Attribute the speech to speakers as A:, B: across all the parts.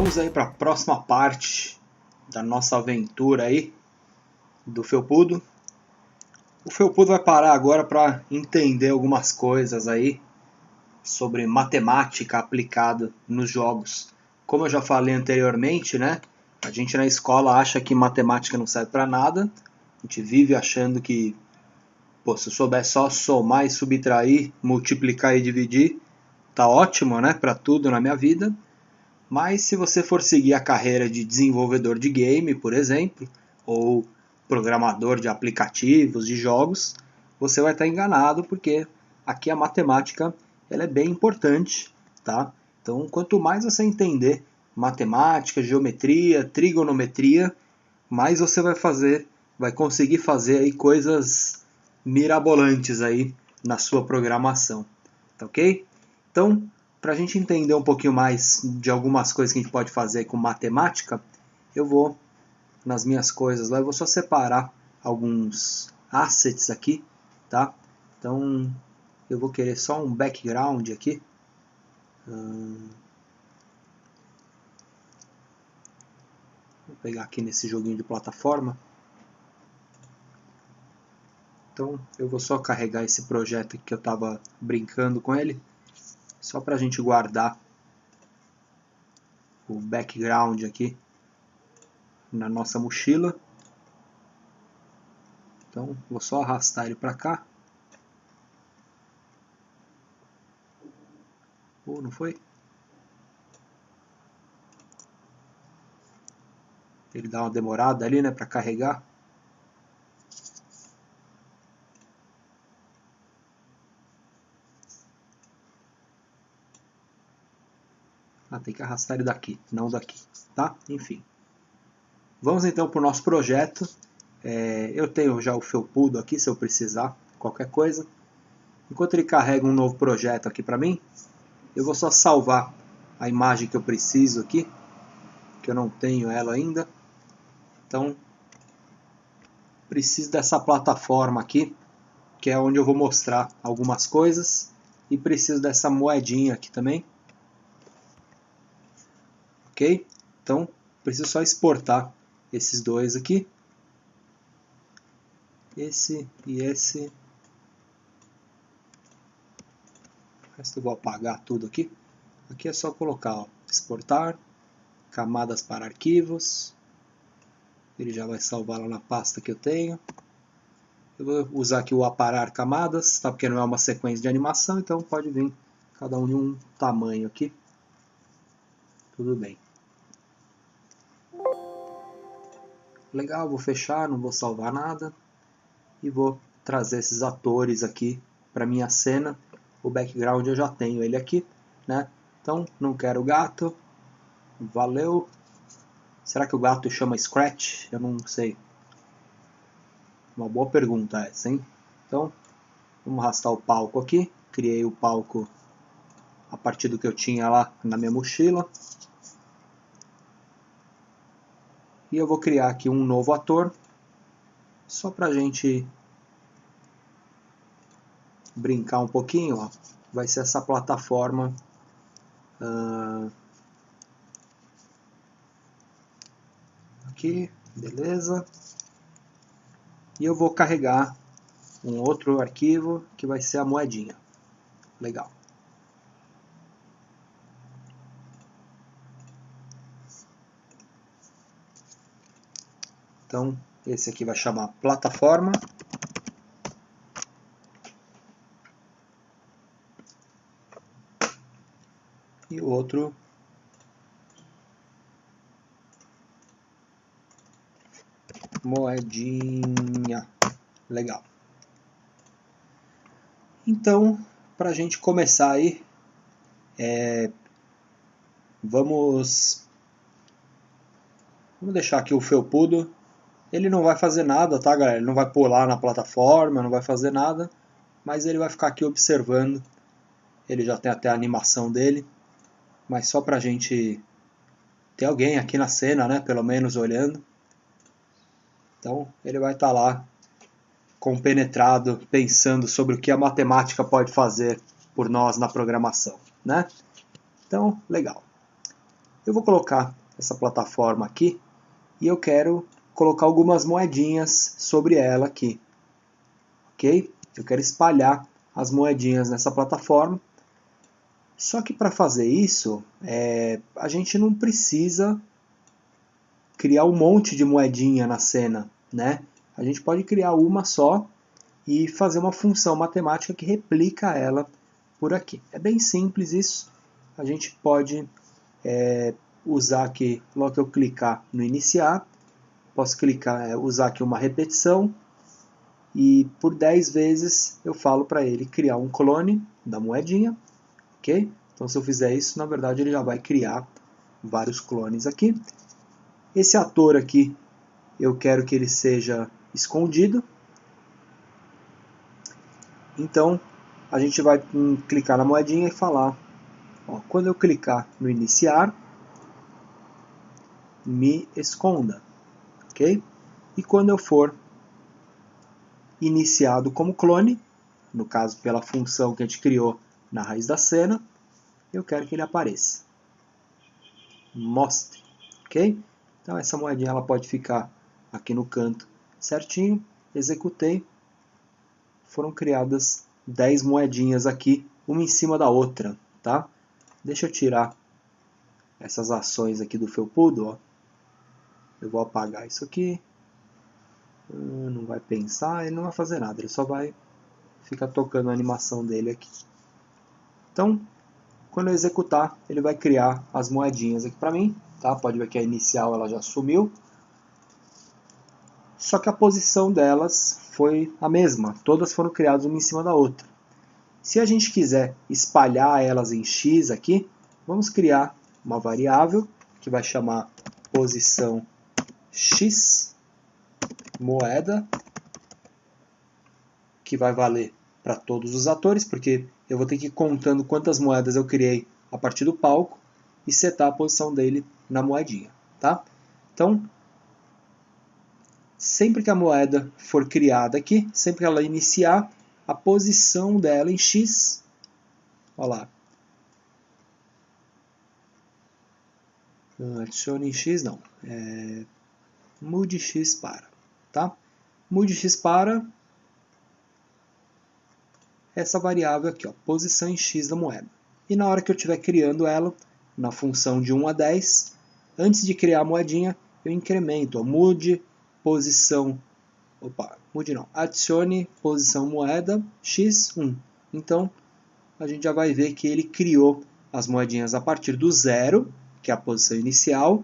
A: Vamos aí para a próxima parte da nossa aventura aí do Felpudo. O Felpudo vai parar agora para entender algumas coisas aí sobre matemática aplicada nos jogos. Como eu já falei anteriormente, né? A gente na escola acha que matemática não serve para nada. A gente vive achando que, pô, se eu souber só somar e subtrair, multiplicar e dividir, tá ótimo, né? Para tudo na minha vida. Mas se você for seguir a carreira de desenvolvedor de game, por exemplo, ou programador de aplicativos, de jogos, você vai estar enganado, porque aqui a matemática ela é bem importante, tá? Então, quanto mais você entender matemática, geometria, trigonometria, mais você vai conseguir fazer aí coisas mirabolantes aí na sua programação, tá ok? Então, para a gente entender um pouquinho mais de algumas coisas que a gente pode fazer com matemática, eu vou nas minhas coisas lá, eu vou só separar alguns assets aqui, tá? Então, eu vou querer só um background aqui. Vou pegar aqui nesse joguinho de plataforma. Então, eu vou só carregar esse projeto aqui que eu estava brincando com ele, só para a gente guardar o background aqui na nossa mochila. Então, vou só arrastar ele para cá. Não foi? Ele dá uma demorada ali, né, para carregar. Tem que arrastar ele daqui, não daqui, tá? Enfim. Vamos então para o nosso projeto. Eu tenho já o Felpudo aqui, se eu precisar, qualquer coisa. Enquanto ele carrega um novo projeto aqui para mim, eu vou só salvar a imagem que eu preciso aqui, que eu não tenho ela ainda. Então, preciso dessa plataforma aqui, que é onde eu vou mostrar algumas coisas. E preciso dessa moedinha aqui também. Ok? Então, preciso só exportar esses dois aqui. Esse e esse. O resto eu vou apagar tudo aqui. Aqui é só colocar, ó, exportar, camadas para arquivos. Ele já vai salvar lá na pasta que eu tenho. Eu vou usar aqui o aparar camadas, tá? Porque não é uma sequência de animação, então pode vir cada um de um tamanho aqui. Tudo bem. Legal, vou fechar, não vou salvar nada. E vou trazer esses atores aqui para minha cena. O background eu já tenho ele aqui, né? Então, não quero o gato. Valeu. Será que o gato chama Scratch? Eu não sei. Uma boa pergunta essa, hein? Então, vamos arrastar o palco aqui. Criei o palco a partir do que eu tinha lá na minha mochila. E eu vou criar aqui um novo ator, só pra gente brincar um pouquinho, ó. Vai ser essa plataforma aqui, beleza. E eu vou carregar um outro arquivo que vai ser a moedinha. Legal. Então, esse aqui vai chamar plataforma. E o outro moedinha. Legal. Então, para a gente começar aí, vamos deixar aqui o Felpudo. Ele não vai fazer nada, tá, galera? Ele não vai pular na plataforma, não vai fazer nada, mas ele vai ficar aqui observando. Ele já tem até a animação dele, mas só pra gente ter alguém aqui na cena, né? Pelo menos olhando. Então, ele vai estar lá compenetrado, pensando sobre o que a matemática pode fazer por nós na programação, né? Então, legal. Eu vou colocar essa plataforma aqui e eu quero colocar algumas moedinhas sobre ela aqui, ok? Eu quero espalhar as moedinhas nessa plataforma. Só que para fazer isso, a gente não precisa criar um monte de moedinha na cena, né? A gente pode criar uma só e fazer uma função matemática que replica ela por aqui. É bem simples isso. A gente pode usar aqui, logo que eu clicar no iniciar, posso clicar, usar aqui uma repetição e por 10 vezes eu falo para ele criar um clone da moedinha, ok? Então se eu fizer isso, na verdade ele já vai criar vários clones aqui. Esse ator aqui, eu quero que ele seja escondido. Então a gente vai clicar na moedinha e falar, ó, quando eu clicar no iniciar, me esconda, ok? E quando eu for iniciado como clone, no caso pela função que a gente criou na raiz da cena, eu quero que ele apareça. Mostre, ok? Então essa moedinha ela pode ficar aqui no canto certinho, executei, foram criadas 10 moedinhas aqui, uma em cima da outra, tá? Deixa eu tirar essas ações aqui do felpudo, ó. Eu vou apagar isso aqui, não vai pensar, ele não vai fazer nada, ele só vai ficar tocando a animação dele aqui. Então, quando eu executar, ele vai criar as moedinhas aqui para mim, tá? Pode ver que a inicial ela já sumiu, só que a posição delas foi a mesma, todas foram criadas uma em cima da outra. Se a gente quiser espalhar elas em x aqui, vamos criar uma variável que vai chamar posição x moeda, que vai valer para todos os atores, porque eu vou ter que ir contando quantas moedas eu criei a partir do palco e setar a posição dele na moedinha, tá? Então, sempre que a moeda for criada aqui, sempre que ela iniciar, a posição dela em x, olha lá, adicione em x não, mude x para, tá? Mude x para essa variável aqui, ó, posição em x da moeda. E na hora que eu estiver criando ela, na função de 1 a 10, antes de criar a moedinha, eu incremento, ó, mude posição, mude não, adicione posição moeda x1. Então, a gente já vai ver que ele criou as moedinhas a partir do 0, que é a posição inicial,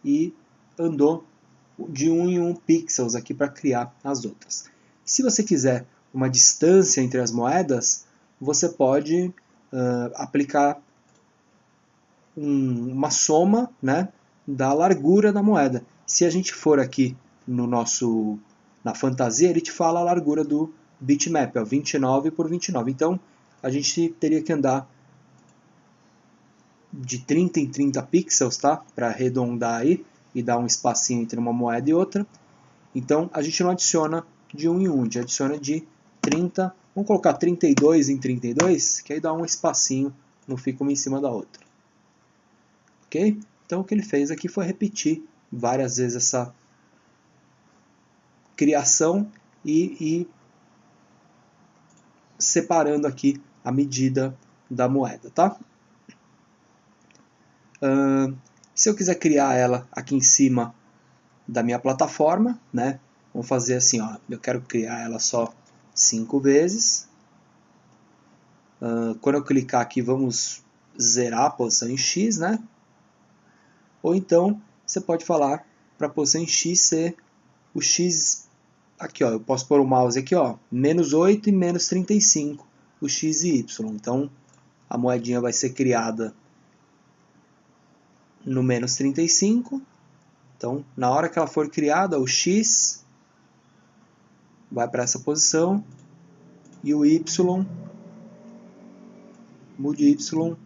A: e andou de 1 em 1 pixels aqui para criar as outras. Se você quiser uma distância entre as moedas, você pode aplicar uma soma, né, da largura da moeda. Se a gente for aqui na fantasia, ele te fala a largura do bitmap, 29 por 29. Então, a gente teria que andar de 30 em 30 pixels, tá? Para arredondar aí e dar um espacinho entre uma moeda e outra. Então, a gente não adiciona de 1 em 1, a gente adiciona de 30, vamos colocar 32 em 32, que aí dá um espacinho, não fica uma em cima da outra. Ok? Então, o que ele fez aqui foi repetir várias vezes essa criação e separando aqui a medida da moeda, tá? Se eu quiser criar ela aqui em cima da minha plataforma, né? Vamos fazer assim, ó, eu quero criar ela só 5 vezes. Quando eu clicar aqui, vamos zerar a posição em x, né? Ou então, você pode falar para a posição em x ser o x, aqui ó, eu posso pôr o mouse aqui, ó, menos 8 e menos 35, o x e y. Então, a moedinha vai ser criada no menos 35. Então, na hora que ela for criada, o x vai para essa posição e o y, mude y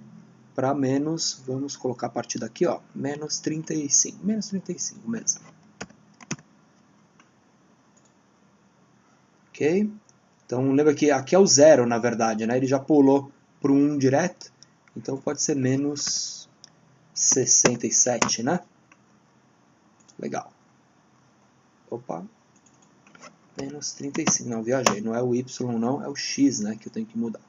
A: para menos, vamos colocar a partir daqui, ó, menos 35 mesmo. Ok? Então, lembra que aqui é o 0, na verdade, né? Ele já pulou para o 1 direto, então pode ser menos 67, né? Legal. Opa. Menos 35. Não, viajei. Não é o Y não, é o X, né? Que eu tenho que mudar.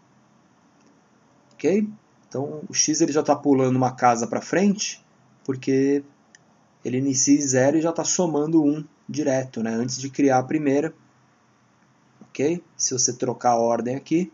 A: Ok? Então o X ele já está pulando uma casa para frente, porque ele inicia em 0 e já está somando 1 direto, né? Antes de criar a primeira. Ok? Se você trocar a ordem aqui.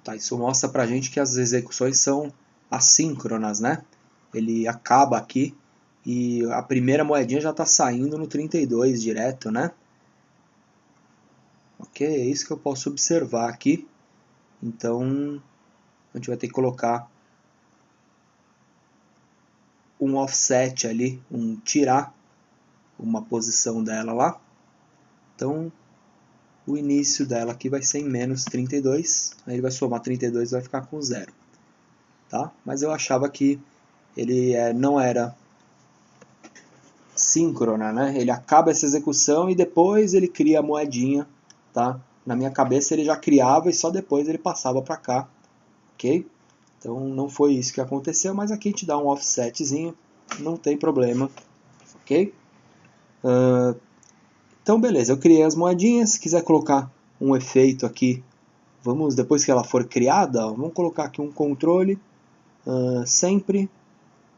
A: Tá, isso mostra pra gente que as execuções são assíncronas, né? Ele acaba aqui e a primeira moedinha já está saindo no 32 direto, né? Ok, é isso que eu posso observar aqui. Então, a gente vai ter que colocar um offset ali, tirar uma posição dela lá. Então, o início dela aqui vai ser em menos 32, aí ele vai somar 32 e vai ficar com 0. Tá? Mas eu achava que ele não era síncrona, né? Ele acaba essa execução e depois ele cria a moedinha, tá? Na minha cabeça ele já criava e só depois ele passava para cá, ok? Então não foi isso que aconteceu, mas aqui a gente dá um offsetzinho, não tem problema, ok? Então beleza, eu criei as moedinhas, se quiser colocar um efeito aqui, vamos, depois que ela for criada, vamos colocar aqui um controle, sempre,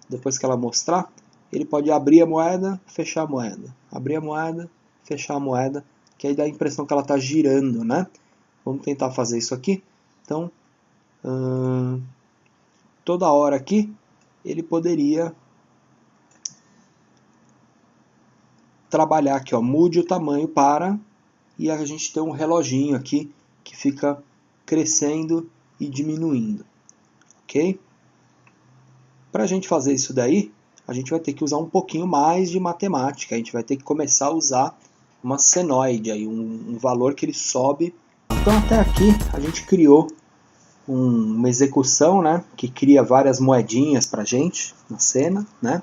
A: depois que ela mostrar, ele pode abrir a moeda, fechar a moeda, abrir a moeda, fechar a moeda, que aí dá a impressão que ela está girando, né? Vamos tentar fazer isso aqui. Então, toda hora aqui, ele poderia trabalhar aqui, ó, mude o tamanho para, e a gente tem um reloginho aqui que fica crescendo e diminuindo, ok? Para a gente fazer isso daí, a gente vai ter que usar um pouquinho mais de matemática, a gente vai ter que começar a usar uma senoide, aí, um valor que ele sobe. Então até aqui a gente criou uma execução, né, que cria várias moedinhas para a gente na cena, né?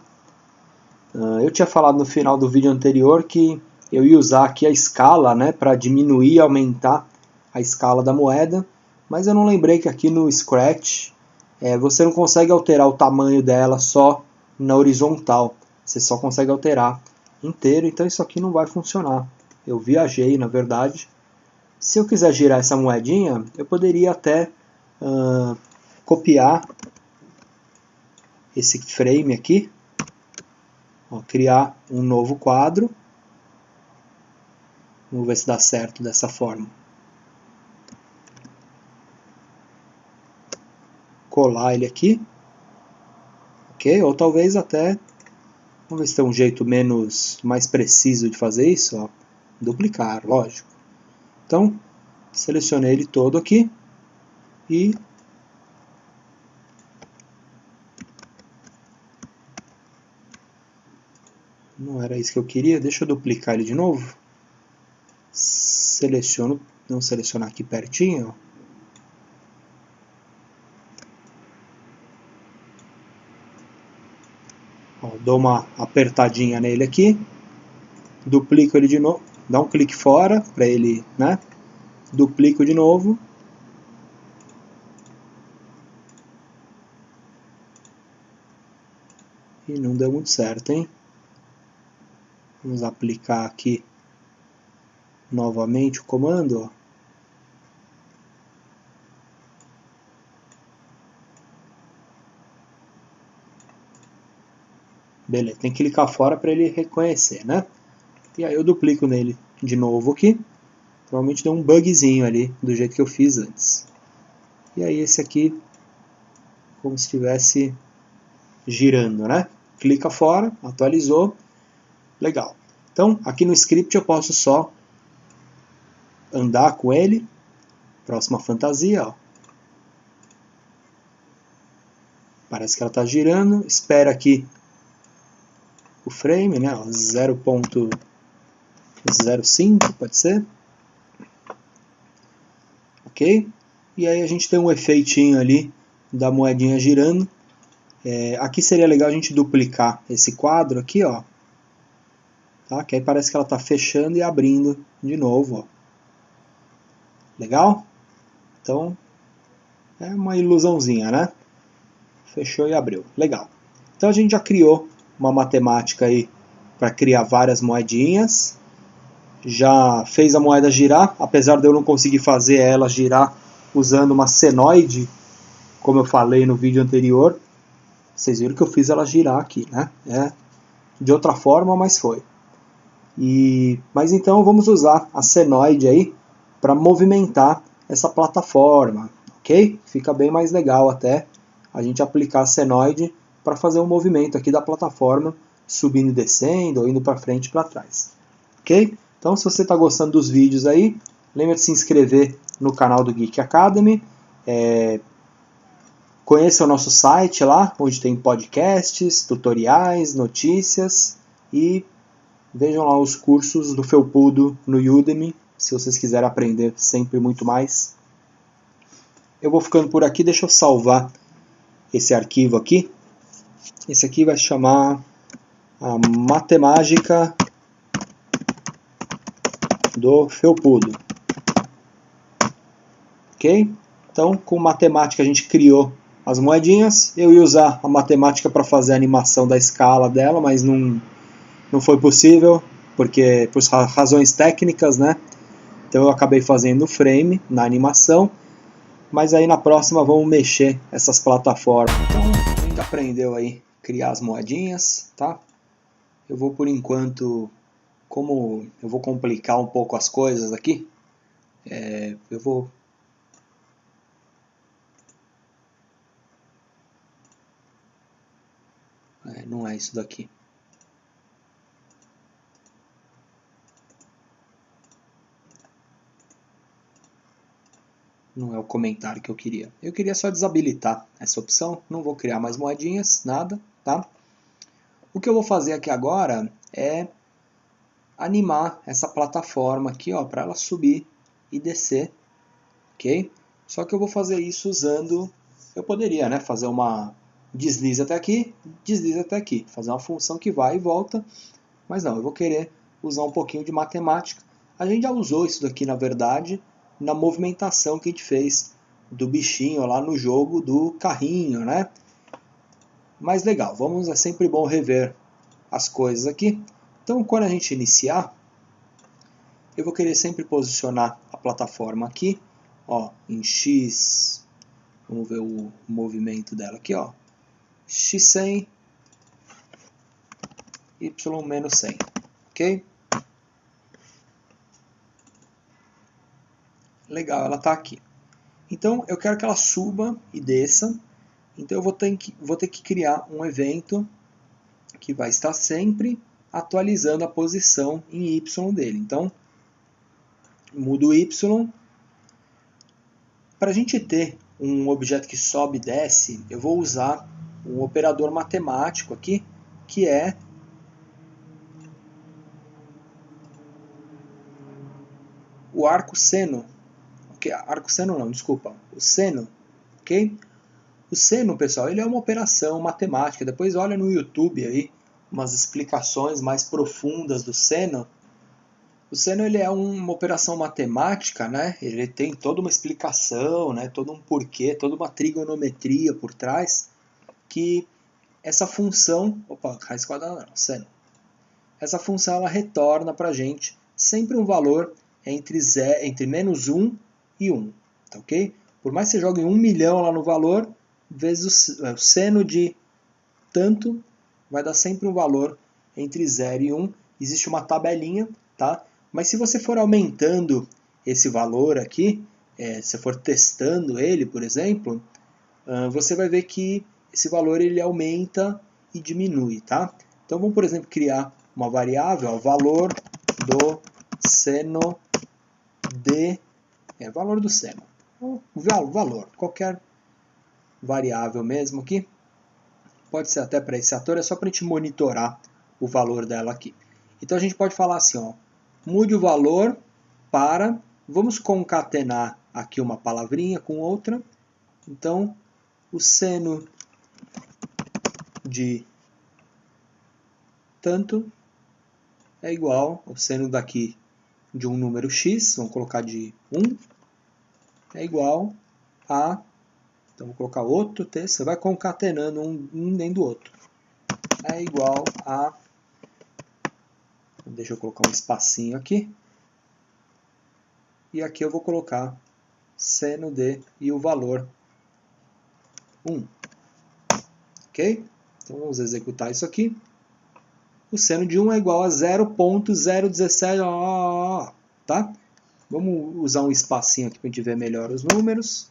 A: Eu tinha falado no final do vídeo anterior que eu ia usar aqui a escala, né, para diminuir e aumentar a escala da moeda, mas eu não lembrei que aqui no Scratch você não consegue alterar o tamanho dela só na horizontal, você só consegue alterar inteiro, então isso aqui não vai funcionar. Eu viajei, na verdade. Se eu quiser girar essa moedinha, eu poderia até copiar esse frame aqui, ó, criar um novo quadro. Vamos ver se dá certo dessa forma. Colar ele aqui. Ok? Ou talvez até... Vamos ver se tem um jeito mais preciso de fazer isso. Ó. Duplicar, lógico. Então, selecionei ele todo aqui. E... não era isso que eu queria. Deixa eu duplicar ele de novo. Seleciono... Vamos selecionar aqui pertinho. Ó, dou uma apertadinha nele aqui, duplico ele de novo, dá um clique fora para ele, né? Duplico de novo. E não deu muito certo, hein? Vamos aplicar aqui novamente o comando, ó. Beleza, tem que clicar fora para ele reconhecer, né? E aí eu duplico nele de novo aqui. Provavelmente deu um bugzinho ali, do jeito que eu fiz antes. E aí esse aqui, como se estivesse girando, né? Clica fora, atualizou, legal. Então, aqui no script eu posso só andar com ele. Próxima fantasia, ó. Parece que ela está girando, espera aqui o frame, né? 0.05, pode ser. Ok? E aí a gente tem um efeitinho ali da moedinha girando. Aqui seria legal a gente duplicar esse quadro aqui, ó. Tá? Que aí parece que ela está fechando e abrindo de novo, ó. Legal? Então, é uma ilusãozinha, né? Fechou e abriu. Legal. Então a gente já criou uma matemática aí para criar várias moedinhas. Já fez a moeda girar, apesar de eu não conseguir fazer ela girar usando uma senoide, como eu falei no vídeo anterior. Vocês viram que eu fiz ela girar aqui, né? De outra forma, mas foi. Mas então vamos usar a senoide aí para movimentar essa plataforma, ok? Fica bem mais legal até a gente aplicar a senoide para fazer um movimento aqui da plataforma, subindo e descendo, ou indo para frente e para trás, ok? Então, se você está gostando dos vídeos aí, lembra de se inscrever no canal do Geek Academy, conheça o nosso site lá, onde tem podcasts, tutoriais, notícias, e vejam lá os cursos do Felpudo no Udemy, se vocês quiserem aprender sempre muito mais. Eu vou ficando por aqui, deixa eu salvar esse arquivo aqui. Esse aqui vai se chamar a Matemática do Felpudo. Ok? Então, com matemática a gente criou as moedinhas. Eu ia usar a matemática para fazer a animação da escala dela, mas não foi possível, porque por razões técnicas, né? Então eu acabei fazendo o frame na animação, mas aí na próxima vamos mexer essas plataformas. Então a gente aprendeu aí a criar as moedinhas, tá? Eu vou por enquanto, como eu vou complicar um pouco as coisas aqui, eu vou... não é isso daqui. Não é o comentário que eu queria. Eu queria só desabilitar essa opção. Não vou criar mais moedinhas, nada, tá? O que eu vou fazer aqui agora é animar essa plataforma aqui, ó, para ela subir e descer, ok? Só que eu vou fazer isso usando... Eu poderia, né, fazer uma deslize até aqui, fazer uma função que vai e volta, mas não, eu vou querer usar um pouquinho de matemática. A gente já usou isso daqui, na verdade, na movimentação que a gente fez do bichinho lá no jogo do carrinho, né? Mas legal, é sempre bom rever as coisas aqui. Então, quando a gente iniciar, eu vou querer sempre posicionar a plataforma aqui, ó, em X, vamos ver o movimento dela aqui, ó, X100, Y menos 100, ok? Legal, ela está aqui. Então, eu quero que ela suba e desça. Então, eu vou ter que criar um evento que vai estar sempre atualizando a posição em Y dele. Então, mudo o Y. Para a gente ter um objeto que sobe e desce, eu vou usar um operador matemático aqui, que é o arco seno. Arco seno não, desculpa. O seno, ok? O seno, pessoal, ele é uma operação matemática. Depois olha no YouTube aí umas explicações mais profundas do seno. O seno ele é uma operação matemática, né? Ele tem toda uma explicação, né? Todo um porquê, toda uma trigonometria por trás, que essa função, raiz quadrada não, seno. Essa função ela retorna para a gente sempre um valor entre menos 1 e 1, tá ok? Por mais que você jogue 1 milhão lá no valor, vezes o seno de tanto, vai dar sempre um valor entre 0 e 1. Existe uma tabelinha, tá? Mas se você for aumentando esse valor aqui, se for testando ele, por exemplo, você vai ver que esse valor ele aumenta e diminui, tá? Então vamos, por exemplo, criar uma variável, ó, valor do seno de... valor do seno. O valor, qualquer variável mesmo aqui. Pode ser até para esse ator, é só para a gente monitorar o valor dela aqui. Então a gente pode falar assim, ó, mude o valor para... Vamos concatenar aqui uma palavrinha com outra. Então, o seno de tanto é igual ao seno daqui de um número x, vamos colocar de 1, é igual a, então vou colocar outro texto, você vai concatenando um dentro do outro, é igual a, deixa eu colocar um espacinho aqui, e aqui eu vou colocar seno de e o valor 1, ok? Então vamos executar isso aqui. O seno de 1 é igual a 0.017, tá? Vamos usar um espacinho aqui para a gente ver melhor os números.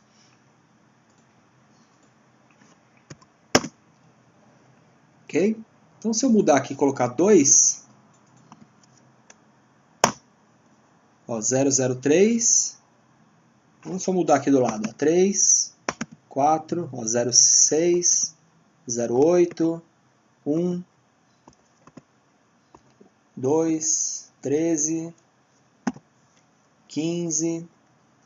A: Ok? Então se eu mudar aqui e colocar 2, ó, 003, vamos só mudar aqui do lado, ó, 3, 4, ó, 06, 08, 1, 2, 13, 15,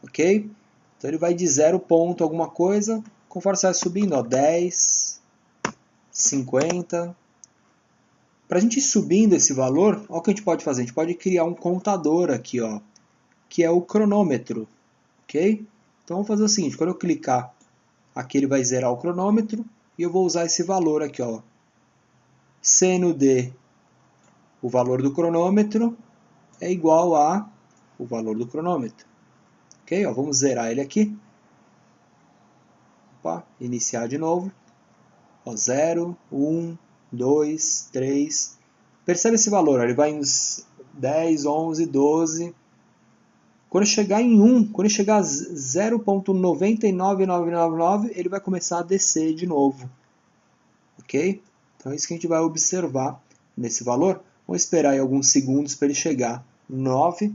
A: ok? Então ele vai de 0 ponto alguma coisa, conforme você vai subindo, ó, 10, 50. Para a gente ir subindo esse valor, olha o que a gente pode fazer. A gente pode criar um contador aqui, ó, que é o cronômetro, ok? Então vamos fazer o seguinte, quando eu clicar aqui ele vai zerar o cronômetro e eu vou usar esse valor aqui, ó, seno de o valor do cronômetro é igual a o valor do cronômetro. Ok? Ó, vamos zerar ele aqui. Opa, iniciar de novo. Ó, 0, 1, 2, 3. Percebe esse valor? Ó, ele vai em 10, 11, 12. Quando chegar em 1, quando chegar a 0.99999, ele vai começar a descer de novo. Ok? Então é isso que a gente vai observar nesse valor. Vamos esperar aí alguns segundos para ele chegar em 9.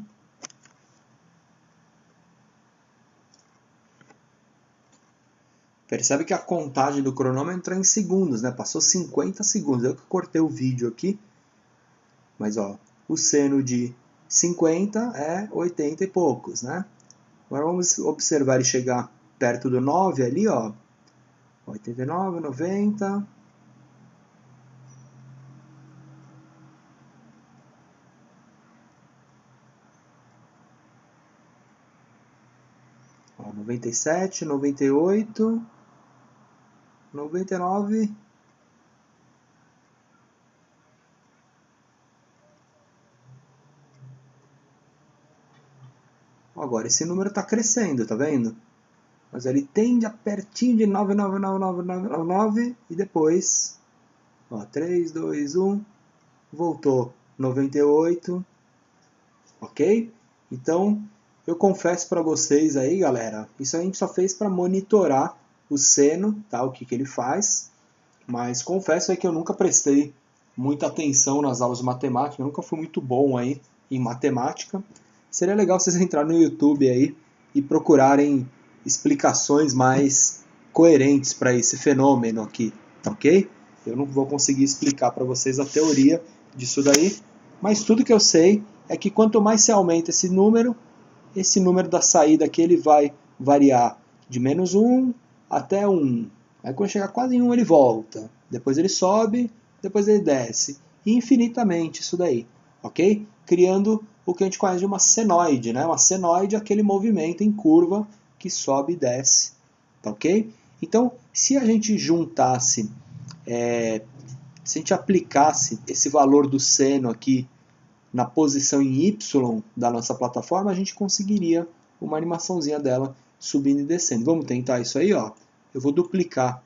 A: Percebe que a contagem do cronômetro entrou em segundos, né? Passou 50 segundos. Eu que cortei o vídeo aqui. Mas ó, o seno de 50 é 80 e poucos, né? Agora vamos observar ele chegar perto do 9 ali, ó. 89, 90. Ó, 97, 98, 99. Agora esse número está crescendo, tá vendo? Mas ele tende a pertinho de 9999999 e depois, ó, 3, 2, 1, voltou 98, ok? Então, eu confesso para vocês aí, galera, isso a gente só fez para monitorar o seno, tá? O que ele faz, mas confesso aí que eu nunca prestei muita atenção nas aulas de matemática, eu nunca fui muito bom aí em matemática. Seria legal vocês entrarem no YouTube aí e procurarem explicações mais coerentes para esse fenômeno aqui, ok? Eu não vou conseguir explicar para vocês a teoria disso daí, mas tudo que eu sei é que quanto mais se aumenta esse número da saída aqui ele vai variar de menos 1 até 1. Aí quando chegar quase em 1 ele volta, depois ele sobe, depois ele desce, infinitamente isso daí, ok? Criando o que a gente conhece de uma senoide, né? Uma senoide é aquele movimento em curva que sobe e desce, tá ok? Então, se a gente juntasse, se a gente aplicasse esse valor do seno aqui na posição em Y da nossa plataforma, a gente conseguiria uma animaçãozinha dela subindo e descendo. Vamos tentar isso aí, ó. Eu vou duplicar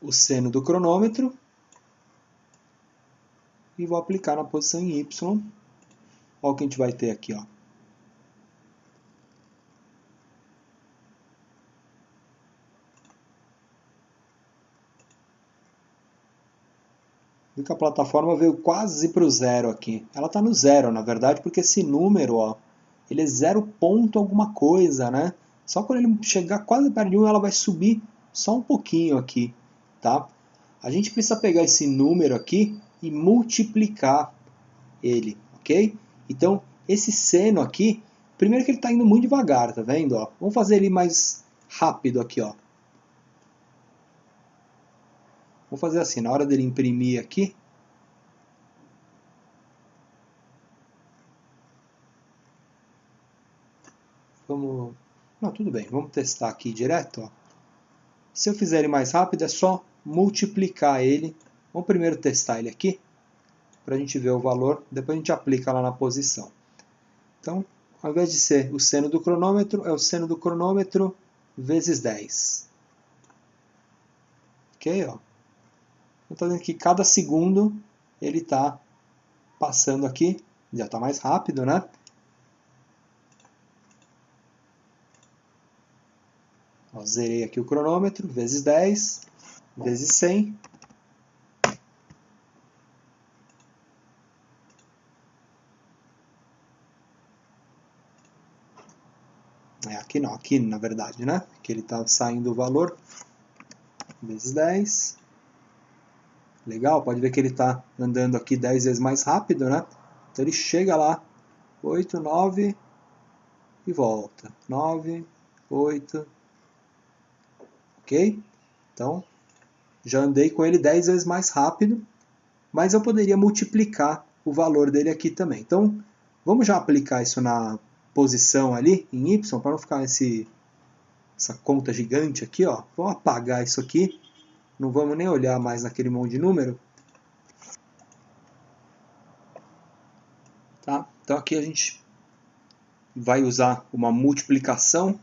A: o seno do cronômetro e vou aplicar na posição em Y. Olha o que a gente vai ter aqui, ó. Viu que a plataforma veio quase para o zero aqui. Ela está no zero, na verdade, porque esse número, ó, ele é 0 ponto alguma coisa, né? Só quando ele chegar quase perto de 1, ela vai subir só um pouquinho aqui, tá? A gente precisa pegar esse número aqui e multiplicar ele, ok? Então, esse seno aqui, primeiro que ele está indo muito devagar, tá vendo? Ó? Vamos fazer ele mais rápido aqui, ó. Vamos fazer assim, na hora dele imprimir aqui, vamos... Não, tudo bem, vamos testar aqui direto. Ó. Se eu fizer ele mais rápido, é só multiplicar ele. Vamos primeiro testar ele aqui, para a gente ver o valor, depois a gente aplica lá na posição. Então, ao invés de ser o seno do cronômetro, é o seno do cronômetro vezes 10. Ok? Ó. Então, dizendo que cada segundo ele está passando aqui, já está mais rápido, né? Ó, zerei aqui o cronômetro, vezes 10, vezes 100. Aqui não, aqui na verdade, né? Que ele está saindo o valor, vezes 10. Legal, pode ver que ele está andando aqui 10 vezes mais rápido, né? Então ele chega lá, 8, 9 e volta. 9, 8, ok? Então, já andei com ele 10 vezes mais rápido, mas eu poderia multiplicar o valor dele aqui também. Então, vamos já aplicar isso na posição ali, em Y, para não ficar essa conta gigante aqui, ó. Vamos apagar isso aqui, não vamos nem olhar mais naquele monte de número. Tá? Então aqui a gente vai usar uma multiplicação.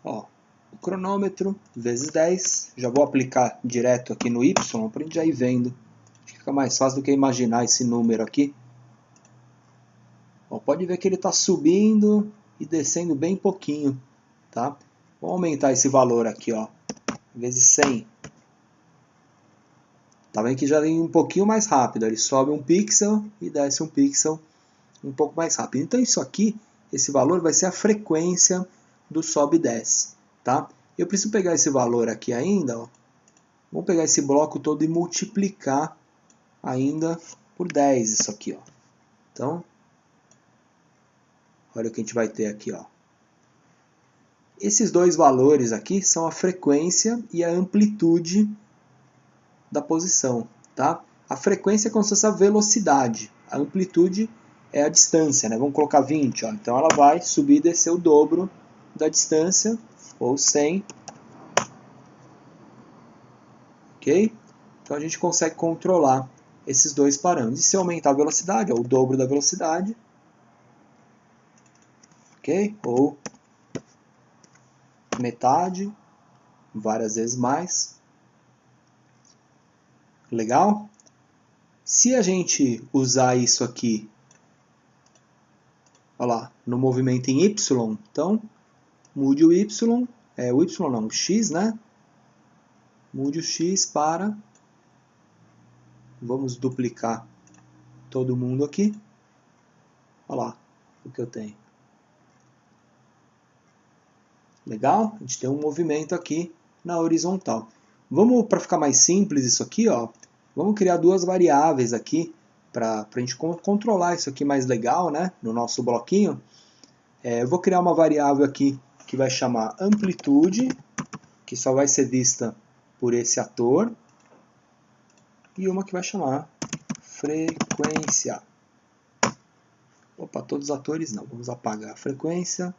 A: Ó, o cronômetro vezes 10. Já vou aplicar direto aqui no Y para a gente já ir vendo. Acho que fica mais fácil do que imaginar esse número aqui. Ó, pode ver que ele está subindo e descendo bem pouquinho. Tá? Vamos aumentar esse valor aqui, ó, vezes 100. Tá vendo que já vem um pouquinho mais rápido. Ele sobe um pixel e desce um pixel um pouco mais rápido. Então isso aqui, esse valor vai ser a frequência do sobe e desce. Tá? Eu preciso pegar esse valor aqui ainda. Ó. Vamos pegar esse bloco todo e multiplicar ainda por 10 isso aqui. Ó. Então, olha o que a gente vai ter aqui. Ó. Esses dois valores aqui são a frequência e a amplitude da posição. Tá? A frequência é como se fosse a velocidade. A amplitude é a distância. Né? Vamos colocar 20. Ó. Então ela vai subir e descer o dobro da distância, ou 100. Ok? Então a gente consegue controlar esses dois parâmetros. E se aumentar a velocidade, ó, o dobro da velocidade. Ok? Ou metade, várias vezes mais. Legal? Se a gente usar isso aqui, olha lá, no movimento em Y, então mude o Y, o Y não, o X, né? Mude o X para, vamos duplicar todo mundo aqui. Olha lá o que eu tenho. Legal? A gente tem um movimento aqui na horizontal. Vamos, para ficar mais simples isso aqui, ó, vamos criar duas variáveis aqui para a gente controlar isso aqui mais legal, né, no nosso bloquinho. Eu vou criar uma variável aqui que vai chamar amplitude, que só vai ser vista por esse ator, e uma que vai chamar frequência. Opa, todos os atores não, vamos apagar a frequência.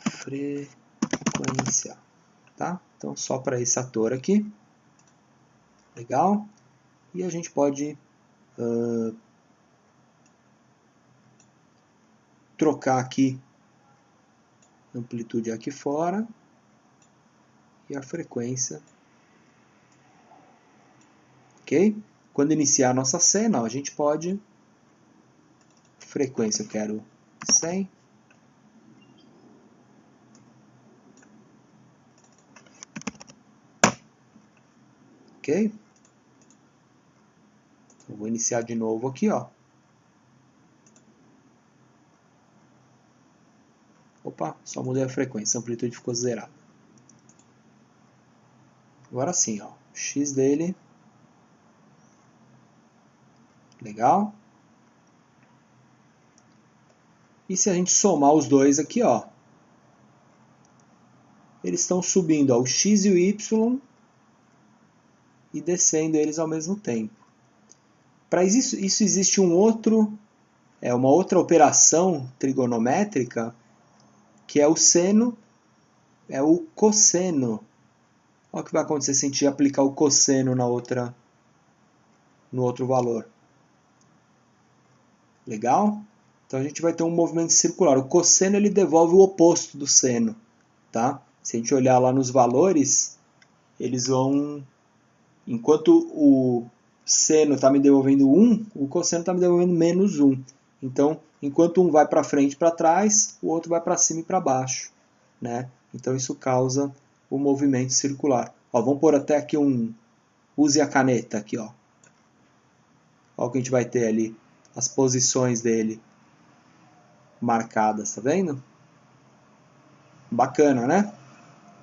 A: Frequência, tá? Então só para esse ator aqui, legal? E a gente pode trocar aqui a amplitude aqui fora e a frequência, ok? Quando iniciar a nossa cena, ó, a gente pode, frequência eu quero 100, ok? Eu vou iniciar de novo aqui, ó. Opa, só mudei a frequência, a amplitude ficou zerada. Agora sim, ó, o X dele, legal? E se a gente somar os dois aqui, ó, eles estão subindo, ó, o x e o y e descendo eles ao mesmo tempo. Para isso existe uma outra operação trigonométrica, que é o seno, é o cosseno. Olha o que vai acontecer se a gente aplicar o cosseno no outro valor. Legal? Então a gente vai ter um movimento circular. O cosseno ele devolve o oposto do seno. Tá? Se a gente olhar lá nos valores, eles vão... Enquanto o seno está me devolvendo 1, o cosseno está me devolvendo menos 1. Então, enquanto um vai para frente e para trás, o outro vai para cima e para baixo. Né? Então isso causa o movimento circular. Ó, vamos pôr até aqui use a caneta aqui, ó. Olha o que a gente vai ter ali, as posições dele marcadas, tá vendo? Bacana, né?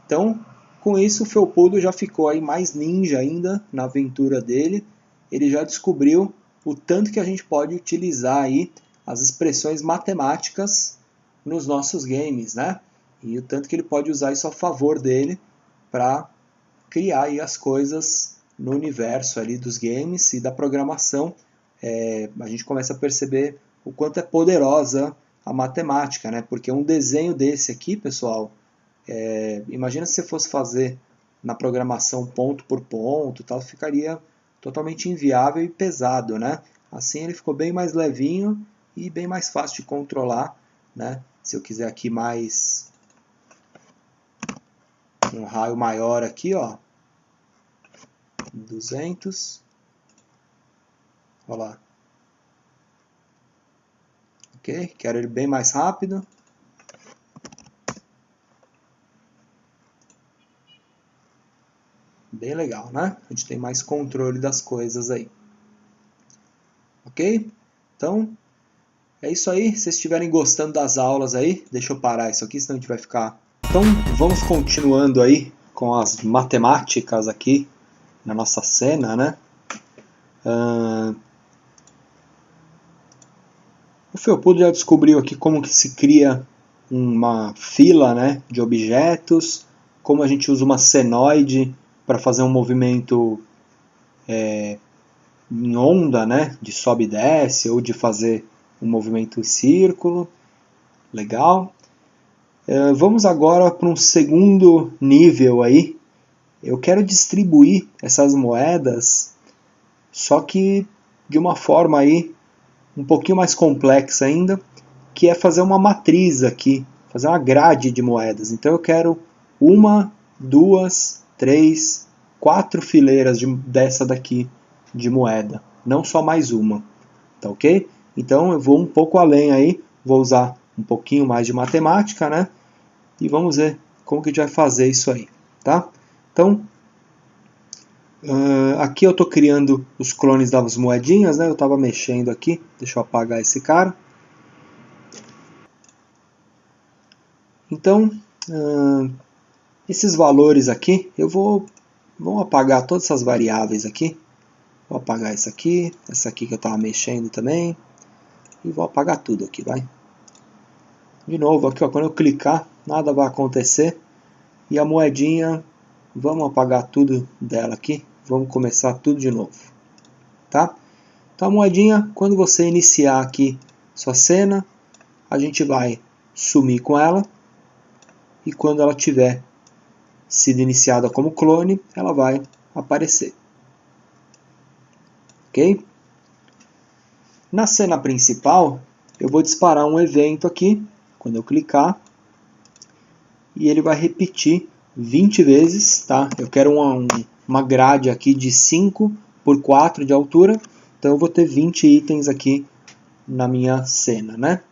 A: Então, com isso o Felpudo já ficou aí mais ninja ainda na aventura dele. Ele já descobriu o tanto que a gente pode utilizar aí as expressões matemáticas nos nossos games, né? E o tanto que ele pode usar isso a favor dele para criar aí as coisas no universo ali dos games e da programação. A gente começa a perceber o quanto é poderosa a matemática, né? Porque um desenho desse aqui, pessoal, imagina se você fosse fazer na programação ponto por ponto, tal, ficaria totalmente inviável e pesado, né? Assim ele ficou bem mais levinho e bem mais fácil de controlar, né? Se eu quiser aqui mais um raio maior aqui, ó, 200, olha lá, ok? Quero ele bem mais rápido. Bem legal, né? A gente tem mais controle das coisas aí. Ok? Então, é isso aí. Se vocês estiverem gostando das aulas aí, deixa eu parar isso aqui, senão a gente vai ficar... Então, vamos continuando aí com as matemáticas aqui na nossa cena, né? O Felpudo já descobriu aqui como que se cria uma fila, né, de objetos, como a gente usa uma senoide para fazer um movimento em onda, né, de sobe e desce, ou de fazer um movimento em círculo. Legal. Vamos agora para um segundo nível aí. Eu quero distribuir essas moedas, só que de uma forma aí um pouquinho mais complexa ainda, que é fazer uma matriz aqui, fazer uma grade de moedas. Então eu quero 1, 2, 3, 4 fileiras dessa daqui de moeda, não só mais uma, tá ok? Então eu vou um pouco além aí, vou usar um pouquinho mais de matemática, né? E vamos ver como que a gente vai fazer isso aí, tá? Então, aqui eu estou criando os clones das moedinhas, né? Eu estava mexendo aqui, deixa eu apagar esse cara. Então, esses valores aqui, vou apagar todas essas variáveis aqui. Vou apagar essa aqui que eu estava mexendo também. E vou apagar tudo aqui, vai. De novo, aqui ó, quando eu clicar, nada vai acontecer. E a moedinha, vamos apagar tudo dela aqui. Vamos começar tudo de novo. Tá? Então a moedinha, quando você iniciar aqui sua cena, a gente vai sumir com ela. E quando ela tiver sido iniciada como clone, ela vai aparecer. Ok? Na cena principal, eu vou disparar um evento aqui, quando eu clicar, e ele vai repetir 20 vezes, tá? Eu quero uma grade aqui de 5 por 4 de altura, então eu vou ter 20 itens aqui na minha cena, né?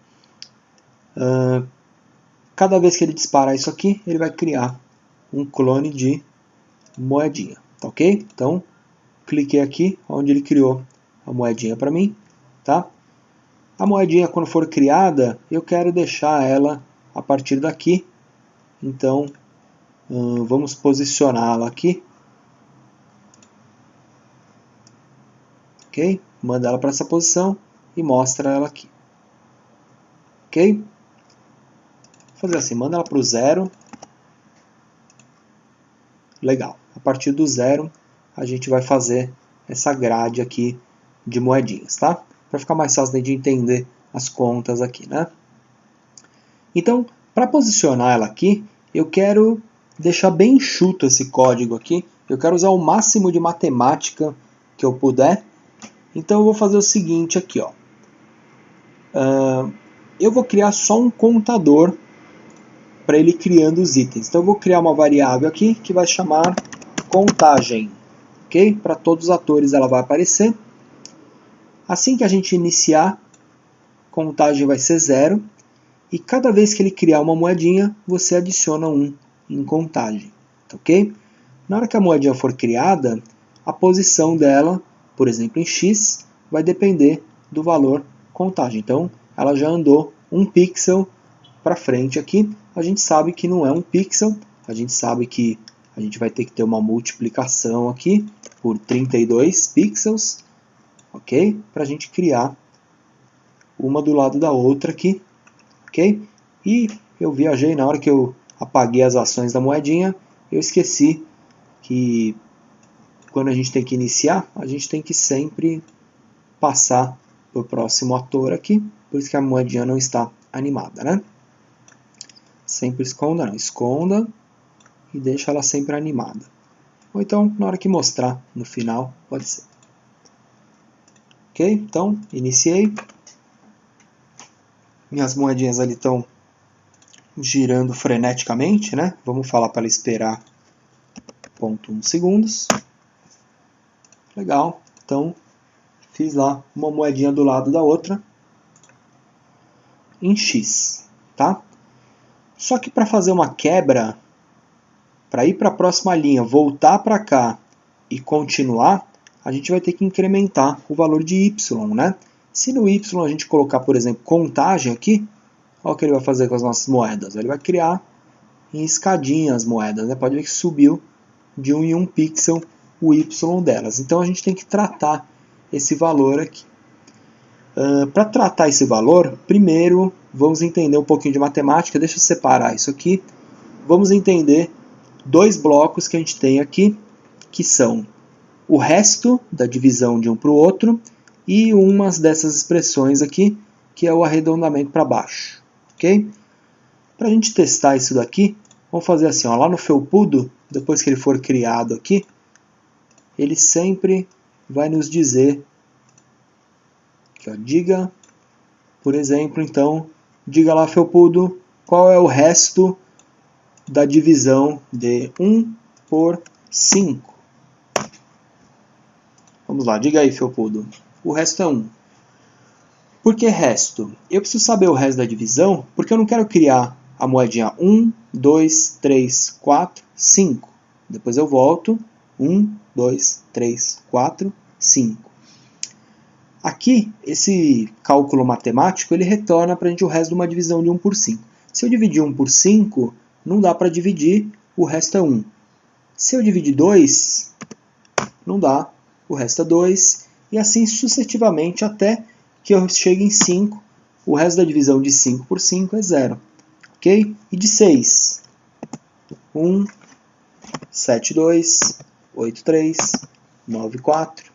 A: Cada vez que ele disparar isso aqui, ele vai criar um clone de moedinha, tá ok? Então, cliquei aqui, onde ele criou a moedinha para mim, tá? A moedinha, quando for criada, eu quero deixar ela a partir daqui, então vamos posicioná-la aqui, ok? Manda ela para essa posição e mostra ela aqui, ok? Vou fazer assim, manda ela para o 0, Legal. A partir do 0, a gente vai fazer essa grade aqui de moedinhas, tá? Para ficar mais fácil de entender as contas aqui, né? Então, para posicionar ela aqui, eu quero deixar bem enxuto esse código aqui. Eu quero usar o máximo de matemática que eu puder. Então, eu vou fazer o seguinte aqui, ó. Eu vou criar só um contador para ele criando os itens. Então, eu vou criar uma variável aqui que vai chamar contagem. Ok? Para todos os atores ela vai aparecer. Assim que a gente iniciar, contagem vai ser 0. E cada vez que ele criar uma moedinha, você adiciona 1 em contagem. Ok? Na hora que a moedinha for criada, a posição dela, por exemplo, em x, vai depender do valor contagem. Então, ela já andou 1 pixel para frente aqui. A gente sabe que não é 1 pixel. A gente sabe que a gente vai ter que ter uma multiplicação aqui por 32 pixels. Ok? Para a gente criar uma do lado da outra aqui. Ok? E eu viajei na hora que eu apaguei as ações da moedinha. Eu esqueci que quando a gente tem que iniciar, a gente tem que sempre passar para o próximo ator aqui. Por isso que a moedinha não está animada, né? Sempre esconda, não. Esconda e deixa ela sempre animada. Ou então, na hora que mostrar no final, pode ser. Ok? Então, iniciei. Minhas moedinhas ali estão girando freneticamente, né? Vamos falar para ela esperar 0,1 segundos. Legal. Então, fiz lá uma moedinha do lado da outra em X, tá? Só que para fazer uma quebra, para ir para a próxima linha, voltar para cá e continuar, a gente vai ter que incrementar o valor de Y, né? Se no Y a gente colocar, por exemplo, contagem aqui, olha o que ele vai fazer com as nossas moedas. Ele vai criar em escadinha as moedas, né? Pode ver que subiu de 1 em 1 pixel o Y delas. Então a gente tem que tratar esse valor aqui. Para tratar esse valor, primeiro vamos entender um pouquinho de matemática. Deixa eu separar isso aqui. Vamos entender dois blocos que a gente tem aqui, que são o resto da divisão de um para o outro e umas dessas expressões aqui, que é o arredondamento para baixo. Ok? Para a gente testar isso daqui, vamos fazer assim, ó, lá no felpudo, depois que ele for criado aqui, ele sempre vai nos dizer, aqui, ó, diga, por exemplo, então, diga lá, felpudo, qual é o resto da divisão de 1 por 5. Vamos lá, diga aí, felpudo. O resto é 1. Por que resto? Eu preciso saber o resto da divisão, porque eu não quero criar a moedinha 1, 2, 3, 4, 5. Depois eu volto. 1, 2, 3, 4, 5. Aqui, esse cálculo matemático, ele retorna para a gente o resto de uma divisão de 1 por 5. Se eu dividir 1 por 5, não dá para dividir, o resto é 1. Se eu dividir 2, não dá, o resto é 2. E assim sucessivamente até que eu chegue em 5. O resto da divisão de 5 por 5 é 0. Ok? E de 6? 1, 7, 2, 8, 3, 9, 4,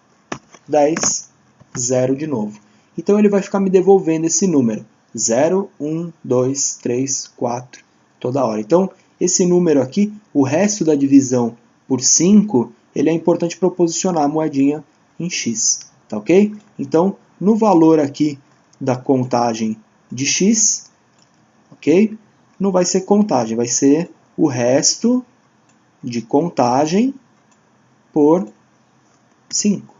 A: 10, 0 de novo. Então ele vai ficar me devolvendo esse número. 0, 1, 2, 3, 4, toda hora. Então, esse número aqui, o resto da divisão por 5, ele é importante para eu posicionar a moedinha em X. Tá ok? Então, no valor aqui da contagem de X, ok? Não vai ser contagem, vai ser o resto de contagem por 5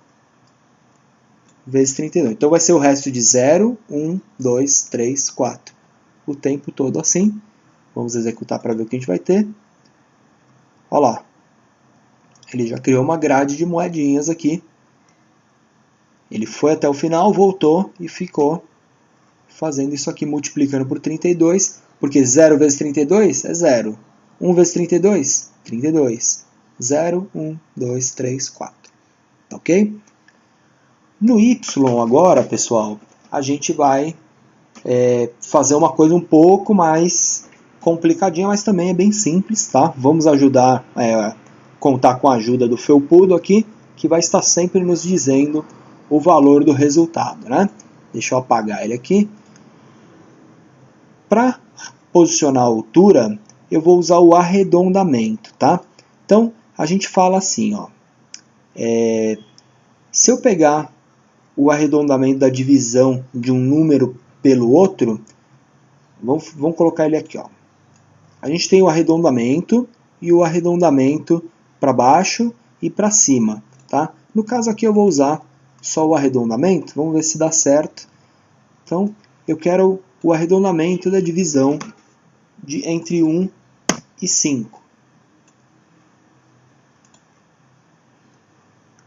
A: vezes 32. Então vai ser o resto de 0, 1, 2, 3, 4. O tempo todo assim. Vamos executar para ver o que a gente vai ter. Olha lá. Ele já criou uma grade de moedinhas aqui. Ele foi até o final, voltou e ficou fazendo isso aqui, multiplicando por 32. Porque 0 vezes 32 é 0. 1 vezes 32? 32. 0, 1, 2, 3, 4. Ok? No Y agora, pessoal, a gente vai fazer uma coisa um pouco mais complicadinha, mas também é bem simples, tá? Vamos ajudar contar com a ajuda do felpudo aqui, que vai estar sempre nos dizendo o valor do resultado, né? Deixa eu apagar ele aqui. Para posicionar a altura, eu vou usar o arredondamento, tá? Então, a gente fala assim, ó. Se eu pegar o arredondamento da divisão de um número pelo outro, vamos colocar ele aqui, ó. A gente tem o arredondamento e o arredondamento para baixo e para cima, tá? No caso aqui eu vou usar só o arredondamento, vamos ver se dá certo. Então, eu quero o arredondamento da divisão entre 1 e 5.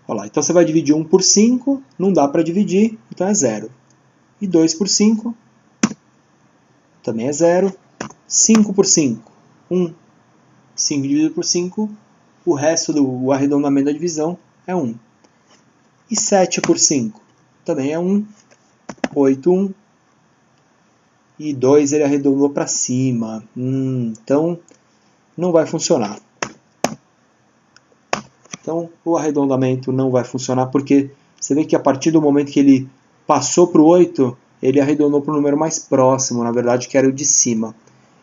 A: Olha lá, então você vai dividir 1 por 5, não dá para dividir, então é 0. E 2 por 5 também é 0. 5 por 5, 1. 5 dividido por 5, o resto do arredondamento da divisão é 1. E 7 por 5 também é 1. 8, 1. E 2 ele arredondou para cima. Então, não vai funcionar. Então, o arredondamento não vai funcionar porque você vê que a partir do momento que ele passou para o 8, ele arredondou para o número mais próximo, na verdade, que era o de cima.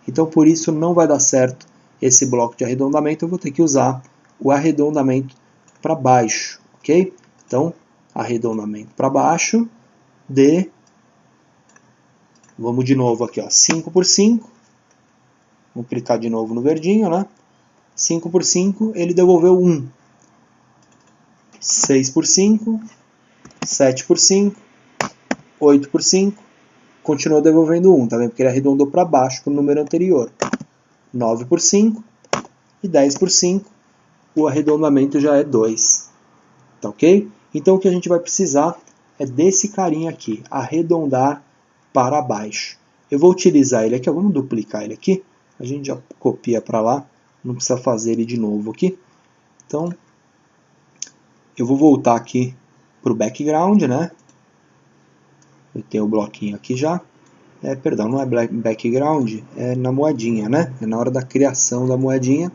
A: Então, por isso, não vai dar certo esse bloco de arredondamento. Eu vou ter que usar o arredondamento para baixo, ok? Então, arredondamento para baixo de... Vamos de novo aqui, ó, 5 por 5. Vamos clicar de novo no verdinho, né? 5 por 5, ele devolveu 1. 6 por 5, 7 por 5, 8 por 5, continua devolvendo 1, tá vendo? Porque ele arredondou para baixo para o número anterior. 9 por 5 e 10 por 5, o arredondamento já é 2. Tá ok? Então o que a gente vai precisar é desse carinha aqui, arredondar para baixo. Eu vou utilizar ele aqui, vamos duplicar ele aqui. A gente já copia para lá, não precisa fazer ele de novo aqui. Então, eu vou voltar aqui para o background, né? Eu tenho o bloquinho aqui já. Perdão, não é background, é na moedinha, né? É na hora da criação da moedinha.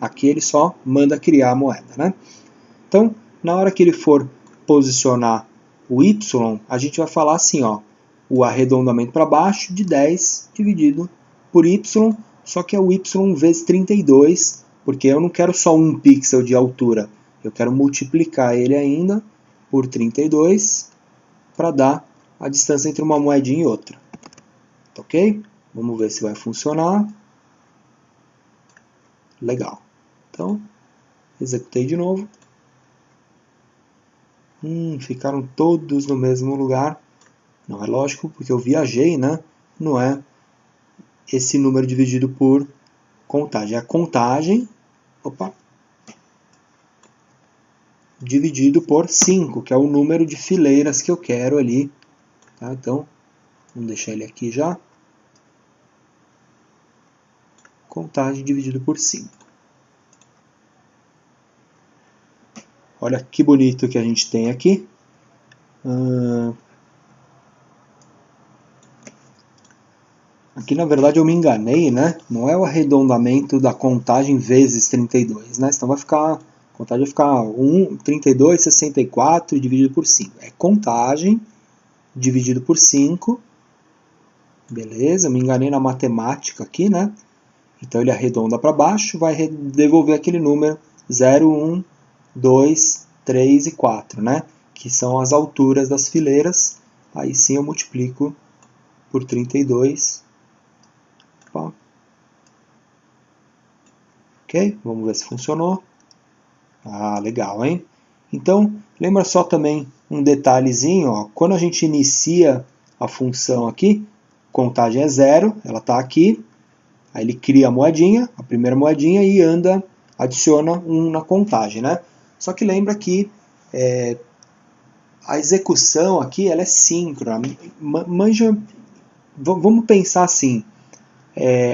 A: Aqui ele só manda criar a moeda, né? Então, na hora que ele for posicionar o Y, a gente vai falar assim, ó. O arredondamento para baixo de 10 dividido por Y, só que é o Y vezes 32, porque eu não quero só 1 pixel de altura. Eu quero multiplicar ele ainda por 32 para dar a distância entre uma moedinha e outra. Tá ok? Vamos ver se vai funcionar. Legal. Então, executei de novo. Ficaram todos no mesmo lugar. Não é lógico, porque eu viajei, né? Não é esse número dividido por contagem. É a contagem dividido por 5, que é o número de fileiras que eu quero ali. Tá? Então, vamos deixar ele aqui já. Contagem dividido por 5. Olha que bonito que a gente tem aqui. Aqui, na verdade, eu me enganei, né? Não é o arredondamento da contagem vezes 32, né? Então a contagem vai ficar 32, 64 dividido por 5. É contagem dividido por 5. Beleza, me enganei na matemática aqui, né? Então ele arredonda para baixo, vai devolver aquele número 0, 1, 2, 3 e 4, né? Que são as alturas das fileiras. Aí sim eu multiplico por 32. Opa. Ok, vamos ver se funcionou. Legal, hein? Então, lembra só também um detalhezinho, ó, quando a gente inicia a função aqui, contagem é 0, ela está aqui, aí ele cria a moedinha, a primeira moedinha e adiciona 1 na contagem, né? Só que lembra que a execução aqui ela é síncrona. Vamos pensar assim,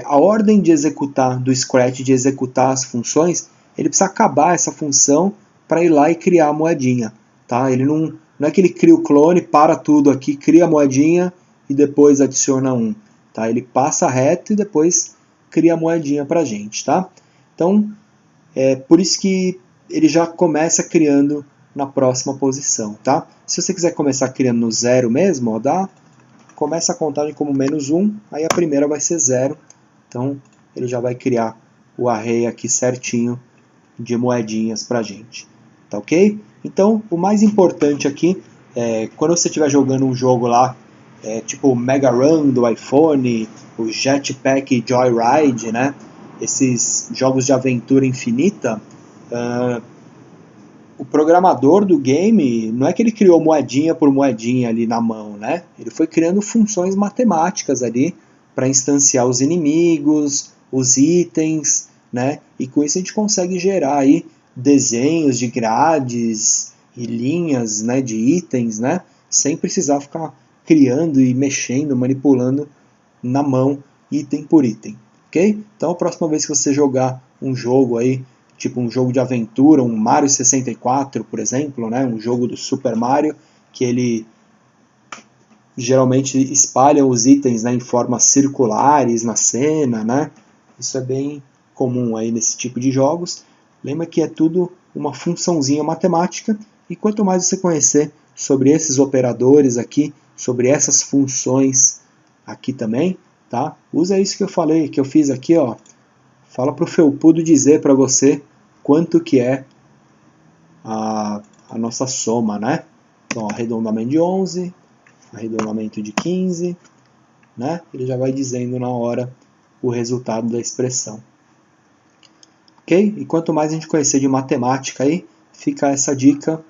A: a ordem de executar do Scratch, de executar as funções, ele precisa acabar essa função para ir lá e criar a moedinha. Tá? Ele não é que ele cria o clone, para tudo aqui, cria a moedinha e depois adiciona 1. Tá? Ele passa reto e depois cria a moedinha para a gente. Tá? Então, Por isso que ele já começa criando na próxima posição, tá? Se você quiser começar criando no 0 mesmo, ó, começa a contagem como -1, aí a primeira vai ser 0, então ele já vai criar o array aqui certinho de moedinhas pra gente, tá ok? Então, o mais importante aqui, quando você estiver jogando um jogo lá, tipo o Mega Run do iPhone, o Jetpack Joyride, né? Esses jogos de aventura infinita, o programador do game, não é que ele criou moedinha por moedinha ali na mão, né? Ele foi criando funções matemáticas ali para instanciar os inimigos, os itens, né? E com isso a gente consegue gerar aí desenhos de grades e linhas, né, de itens, né? Sem precisar ficar criando e mexendo, manipulando na mão, item por item, ok? Então a próxima vez que você jogar um jogo aí, tipo um jogo de aventura, um Mario 64, por exemplo, né, um jogo do Super Mario, que ele geralmente espalha os itens, né, em formas circulares na cena, né? Isso é bem comum aí nesse tipo de jogos. Lembra que é tudo uma funçãozinha matemática, e quanto mais você conhecer sobre esses operadores aqui, sobre essas funções aqui também, tá? Usa isso que eu falei, que eu fiz aqui, ó. Fala para o Felpudo dizer para você quanto que é a nossa soma, né? Então, arredondamento de 11, arredondamento de 15, né? Ele já vai dizendo na hora o resultado da expressão. Ok? E quanto mais a gente conhecer de matemática aí, fica essa dica,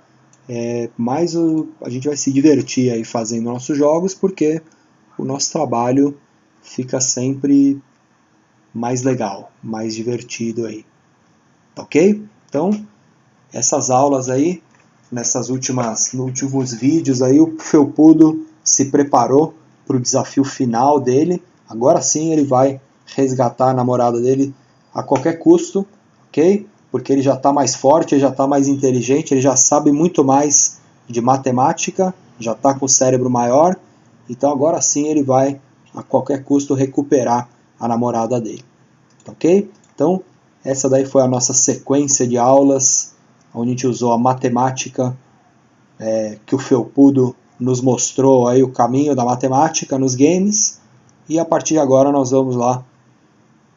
A: mais a gente vai se divertir aí fazendo nossos jogos, porque o nosso trabalho fica sempre mais legal, mais divertido aí. Ok? Então, essas aulas aí, nos últimos vídeos aí, o Felpudo se preparou para o desafio final dele. Agora sim ele vai resgatar a namorada dele a qualquer custo, ok? Porque ele já está mais forte, ele já está mais inteligente, ele já sabe muito mais de matemática, já está com o cérebro maior, então agora sim ele vai a qualquer custo recuperar a namorada dele, ok? Então essa daí foi a nossa sequência de aulas, onde a gente usou a matemática, que o Felpudo nos mostrou aí o caminho da matemática nos games, e a partir de agora nós vamos lá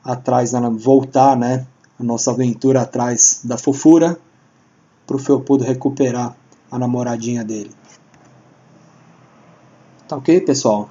A: atrás, voltar, né, a nossa aventura atrás da fofura, para o Felpudo recuperar a namoradinha dele. Tá ok, pessoal?